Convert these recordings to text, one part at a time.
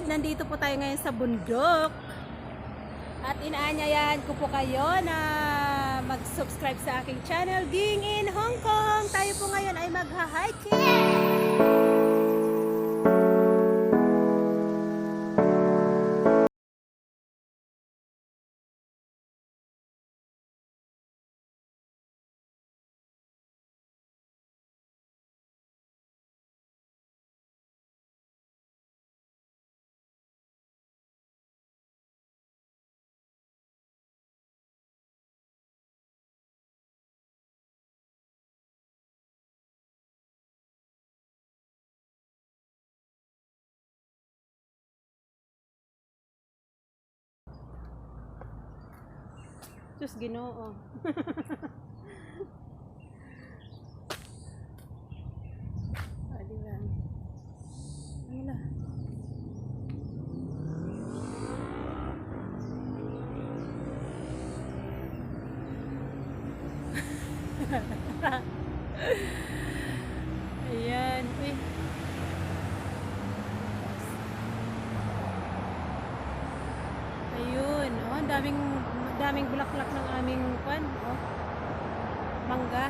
nandito po tayo ngayon sa bundok. At inaanyayahan ko po kayo na mag-subscribe sa aking channel, Ging in Hong Kong. Tayo po ngayon ay magha-hiking. Diyos Ginoo. Diba? Ano na? Ayan. Uy. Ayun. Oh, ang daming bulaklak ng aming kwan. Oh. Mangga.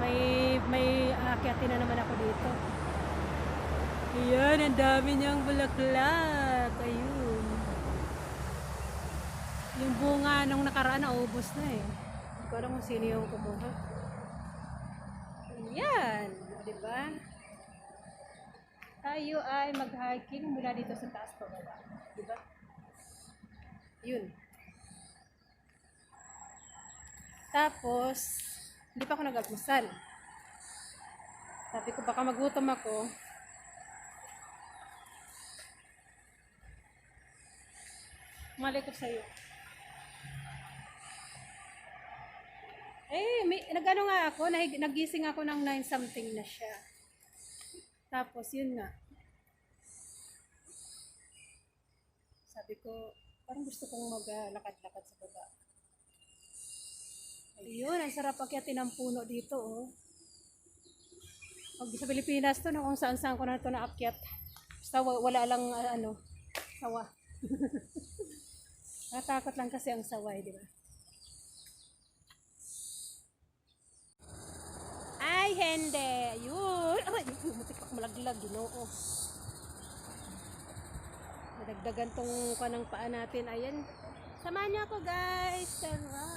May aakyatin na naman ako dito. Ayan, ang dami niyang bulaklak. Ayun. Yung bunga nung nakaraan naubos na eh. Hindi ko alam kung sino yung kumuha. Ayan. Diba? Tayo ay mag-hiking mula dito sa taas pababa. Diba? Yun. Tapos, hindi pa ako nag-almusal. Sabi ko baka magutom ako. Malay ko sa'yo. Nag-ano nga ako, nagising ako ng 9 something na siya. Tapos, yun nga. Sabi ko, parang gusto kong maglakad-lakad sa baba. Ayun, ang sarap akyatin ng puno dito, oh. Pag sa Pilipinas to, no, kung saan-saan ko na ito naakyat. Basta wala lang, sawa. Nakatakot lang kasi ang saway, di ba? Ay, hindi. Ayun. Aray, mutik pa malaglag, Ginoo. Nadagdagan tong kanang paa natin. Ayan. Samahan niyo ako, guys. Tara.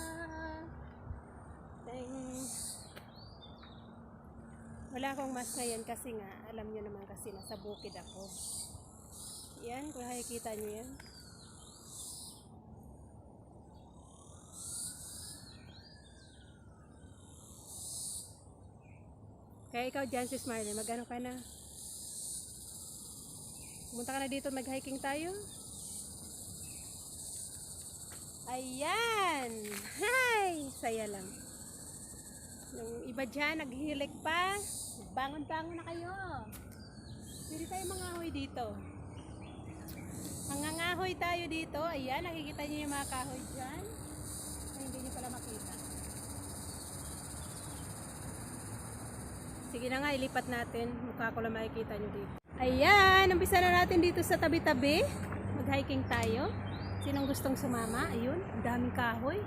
Wala akong mask ngayon kasi nga, alam niyo naman kasi nasa bukid ako. Yan, kung nakikita niyo yan. Kaya ikaw dyan, si Smiley, mag-ano ka na? Pumunta ka na dito, mag-hiking tayo? Ayan! Hi! Saya lang. Yung iba dyan, naghihilik pa. Bangon-bangon na kayo. Pwede tayo mangahoy dito. Mangangahoy tayo dito. Ayan, nakikita niyo yung mga kahoy dyan. Ay, hindi niyo pala makita. Sige na nga, ilipat natin. Mukha ko lang makikita nyo dito. Ayan, umpisa na natin dito sa tabi-tabi. Mag-hiking tayo. Sinong gustong sumama? Ayun, ang daming kahoy.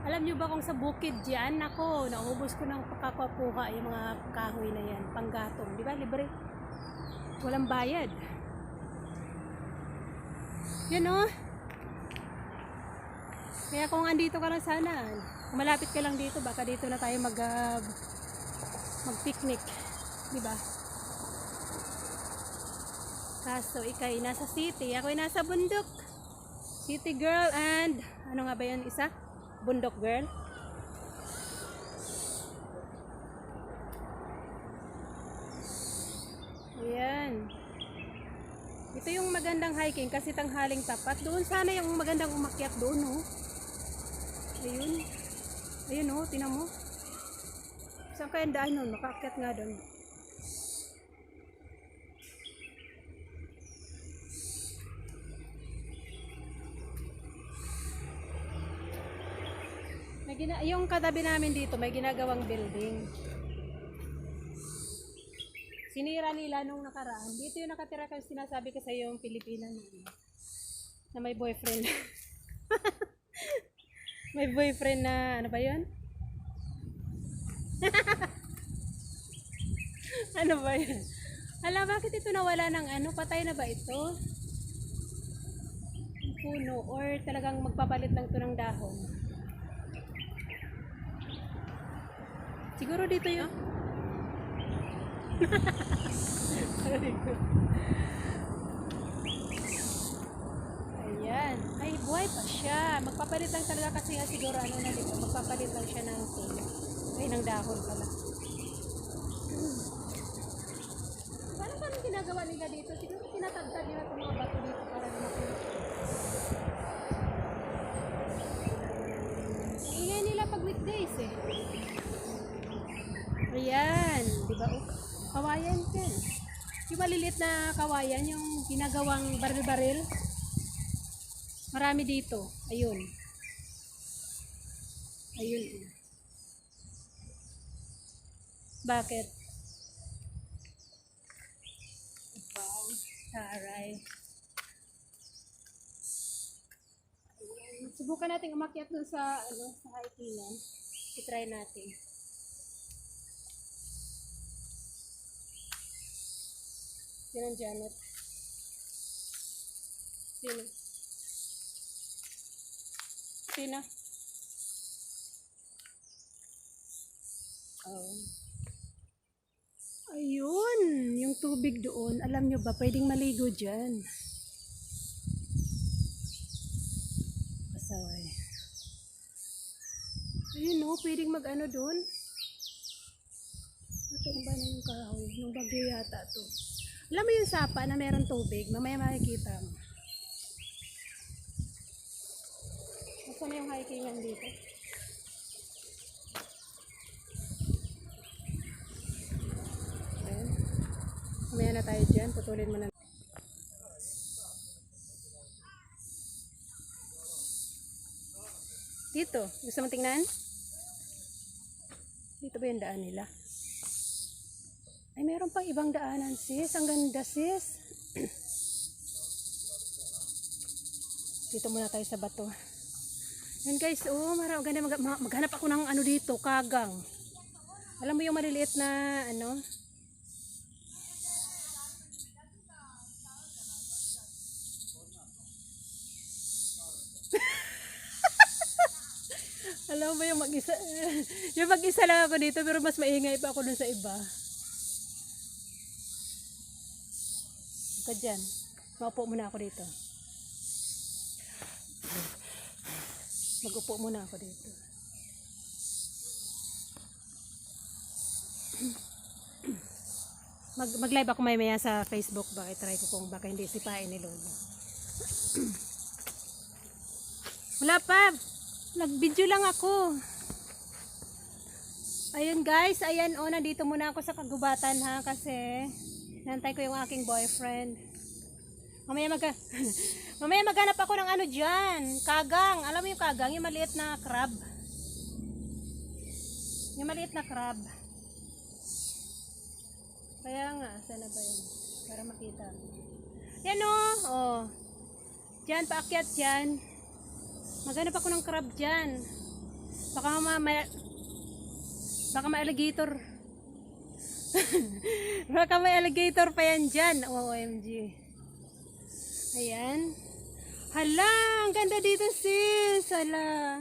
Alam nyo ba kung sa bukid dyan, ako, naubos ko ng pagkakakuha yung mga kahoy na yan. Panggatong, di ba? Libre. Walang bayad. Yan o. Kaya kung andito ka lang sana, kung malapit ka lang dito, baka dito na tayo mag-picnic, di ba? Kaso ikay nasa city, ako ay nasa bundok. City girl and ano nga ba 'yan isa? Bundok girl. Ayan. Ito yung magandang hiking kasi tanghaling tapat. Doon sana yung magandang umakyat doon, oh. Ayun. Ayun, oh, tingnan mo. Saan kaya daan nun? Makaakyat nga doon. Yung katabi namin dito, may ginagawang building. Sinira nila nung nakaraan. Dito yung nakatira kasi sinasabi ko sa yung Pilipina na may boyfriend. May boyfriend na, ano ba yun? Ano ba yun? Hala, bakit ito nawala ng ano? Patay na ba ito? Puno or talagang magpapalit lang ito ng dahon? Siguro dito yun. Ayan. Ay, buhay pa siya. Magpapalit lang talaga kasi nga siguro ano na dito. Magpapalit lang siya ng puno. Ay, ng dahon pala. Paano ginagawa nila dito? Siguro tinatagtad nila itong mga bato dito para lumaki. Ingay nila pag weekdays eh. Ayan. Diba? Kawayan yan. Yung maliliit na kawayan, yung ginagawang baril-baril. Marami dito. Ayun. Ayun. Bakit? Wow. Taray. Subukan natin umakyat dun sa hikingan. I-try natin. Sino ang Janet? Sino? Sino? Oh. Ayun, yung tubig doon. Alam nyo ba, pwedeng maligo dyan. Pasaway. Ayun no, pwedeng mag-ano doon. Ito ba na yung kahoy? Yung bagyo yata to. Alam mo yung sapa na meron tubig? Mamaya makikita mo. Saan na yung hikingan dito? Ayan. Mamaya na tayo dyan. Putulin mo na. Dito. Gusto mong tingnan? Dito ba yung daan nila? Ay, meron pang ibang daanan, sis. Ang ganda, sis. Dito muna tayo sa bato. Yan guys, oh, ganda maghanap ako ng ano dito, kagang. Alam mo yung maliliit na ano? Alam mo yung mag-isa, yung mag-isa lang ako dito pero mas maingay pa ako dun sa iba. Ka dyan. Maupo muna ako dito. Mag-upo muna ako dito. Mag-live ako maya sa Facebook. Baka try ko kung baka hindi sipain ni Lolo. Wala pa. Nag-video lang ako. Ayun guys. Ayan o. Nandito muna ako sa kagubatan ha. Kasi nantay ko yung aking boyfriend. Mamaya maghanap ako ng ano dyan. Kagang. Alam mo yung kagang? Yung maliit na crab. Yung maliit na crab. Kaya nga. Sana ba yun? Para makita. Yan o. Oh. Dyan. Paakyat dyan. Maghanap ako ng crab dyan. Baka may alligator. Baka may alligator pa yan dyan. OMG. Ayan. Hala, ang ganda dito sis. Hala.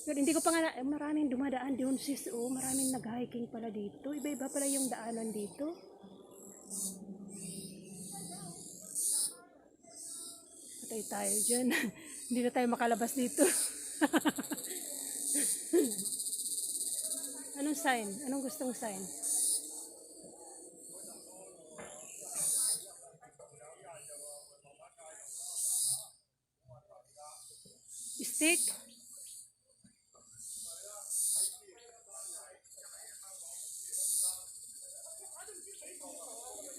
Pero hindi ko pa nga, maraming dumadaan doon sis. Oh, maraming nag-hiking pala dito. Iba-iba pala yung daanan dito. Patay tayo dyan. Hindi na tayo makalabas dito. Anong sign? Anong gustong sign? Stick?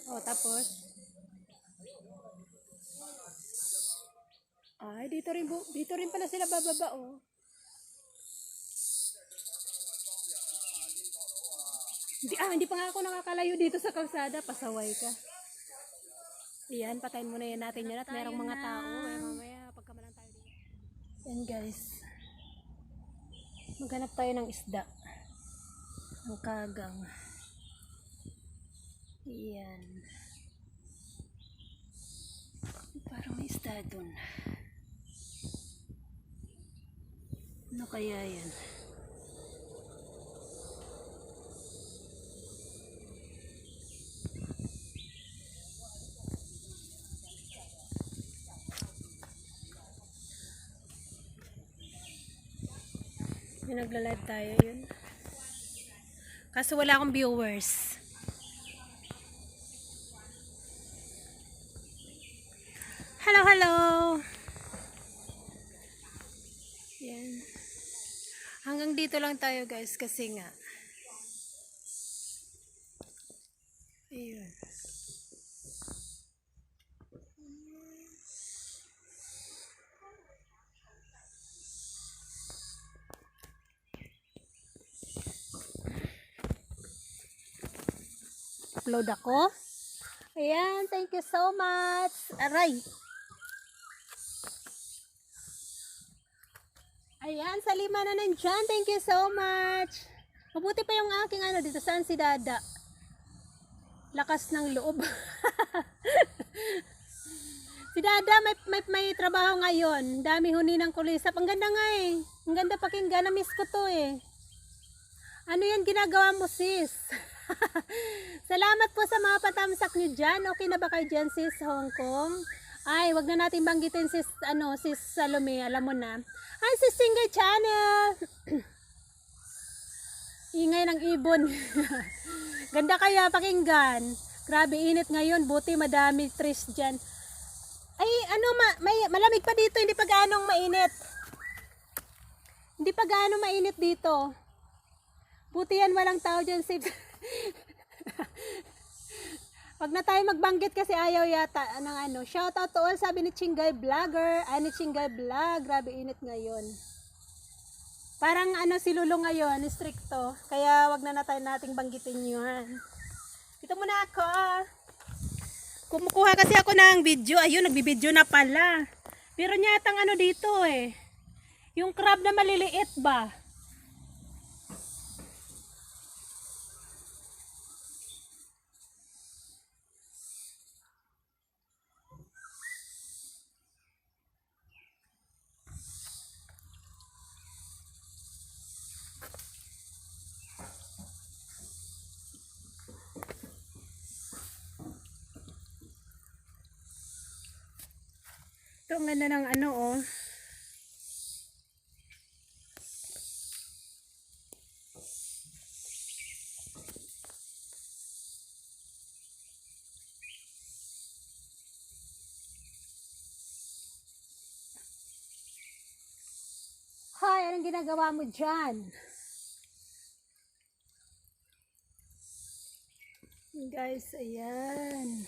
Oh, tapos? Ay, dito rin pala sila bababa, oh. Hindi pa nga ako nakakalayo dito sa kalsada. Pasaway ka. Ayan, patayin muna yan natin yan at merong mga tao. Mamaya, pagkamalan tayo dito. Ayan guys. Maghanap tayo ng isda. Ang kagang. Ayan. Parang may isda dun. Ano kaya yan? Yung nagla-live tayo yun. Kaso wala akong viewers. Hello, hello! Yan. Hanggang dito lang tayo guys kasi nga. Ayun. Upload ako. Ayan, thank you so much. Aray. Ayan, sa 5 na nandyan. Thank you so much. Mabuti pa yung aking ano dito. Saan si Dada? Lakas ng loob. Si Dada may trabaho ngayon. Dami huni ng kulisap. Ang ganda nga eh. Ang ganda pakinggan. Na-miss ko to eh. Ano yan ginagawa mo sis? Salamat po sa mga patamsak nyo dyan. Okay na ba kayo dyan sis Hong Kong? Ay, wag na natin banggitin sis Salome. Alam mo na. Ay, sis Singay Channel. Ingay ng ibon. Ganda kaya pakinggan. Grabe init ngayon. Buti madami trees dyan. Ay, ano malamig pa dito. Hindi pa gaanong mainit. Hindi pa gaano mainit dito. Buti yan walang tao dyan. Wag na tayo magbanggit kasi ayaw yata ng ano. Shout out to all sabi ni Chingay Vlogger. Ay ni Chingay Vlog. Grabe init ngayon. Parang ano si Lulo ngayon. Stricto. Kaya wag na nating banggitin yun. Dito muna ako. Kumukuha kasi ako ng video. Ayun, nagbibideo na pala. Pero nyatang ano dito eh. Yung crab na maliliit ba? Ito ang ganda ng ano oh. Hi, anong ginagawa mo dyan? Guys, ayan.